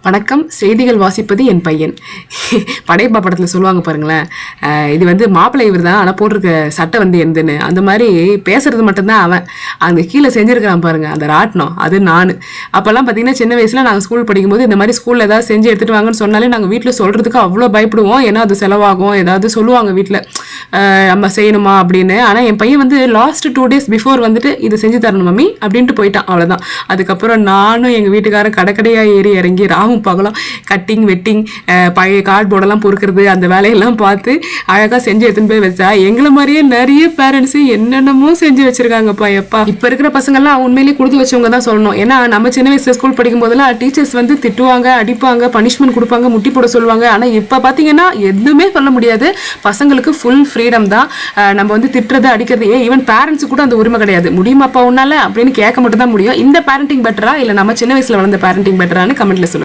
வணக்கம். செய்திகள் வாசிப்பது என் பையன். படையப்பா படத்தில் சொல்லுவாங்க பாருங்களேன், இது வந்து மாப்பிள்ளை இவர் தான், ஆனால் போட்டிருக்க சட்டை வந்து எந்தன்னு. அந்த மாதிரி பேசுறது மட்டும்தான் அவன். அங்கே கீழே செஞ்சுருக்கிறான் பாருங்க அந்த ராட்டினம், அது நான். அப்போல்லாம் பார்த்தீங்கன்னா சின்ன வயசில் நாங்கள் ஸ்கூல் படிக்கும்போது இந்த மாதிரி ஸ்கூலில் ஏதாவது செஞ்சு எடுத்துகிட்டு வாங்கன்னு சொன்னாலே நாங்கள் வீட்டில் சொல்கிறதுக்கு அவ்வளோ பயப்படுவோம். ஏன்னா அது செலவாகும், ஏதாவது சொல்லுவாங்க வீட்டில் நம்ம செய்யணுமா அப்படின்னு. ஆனால் என் பையன் வந்து லாஸ்ட் 2 days பிஃபோர் வந்துட்டு இது செஞ்சு தரணும் மம்மி அப்படின்ட்டு போயிட்டான். அவ்வளோதான். அதுக்கப்புறம் நானும் எங்கள் வீட்டுக்காரன் கடைக்கடையாக ஏறி இறங்கி பகலாம் கட்டிங் வெட்டிங் பழைய கார்ட்போர்டெல்லாம் பொறுக்கிறது அந்த வேலையெல்லாம் பார்த்து அழகாக செஞ்சு எடுத்துன்னு போய் வச்சா எங்களை மாதிரியே நிறைய பேரண்ட்ஸு என்னென்னமோ செஞ்சு வச்சிருக்காங்கப்பா. எப்பா இப்போ இருக்கிற பசங்கள்லாம் உண்மையிலேயே கொடுத்து வச்சவங்க தான் சொல்லணும். ஏன்னா நம்ம சின்ன வயசுல ஸ்கூல் படிக்கும் போதெல்லாம் டீச்சர்ஸ் வந்து திட்டுவாங்க, அடிப்பாங்க, பனிஷ்மெண்ட் கொடுப்பாங்க, முட்டி போட சொல்லுவாங்க. ஆனால் இப்போ பார்த்தீங்கன்னா எதுவுமே சொல்ல முடியாது. பசங்களுக்கு ஃபுல் ஃப்ரீடம் தான். நம்ம வந்து திட்டுறது அடிக்கிறது ஈவன் பேரண்ட்ஸு கூட அந்த உரிமை கிடையாது. முடியுமாப்பா உன்னால அப்படின்னு கேட்க மட்டும் தான் முடியும். இந்த பேரண்டிங் பெட்டரா இல்லை நம்ம சின்ன வயசுல வளர்ந்த பேரண்டிங் பெட்டரான்னு கமெண்ட்ல சொல்லுங்க.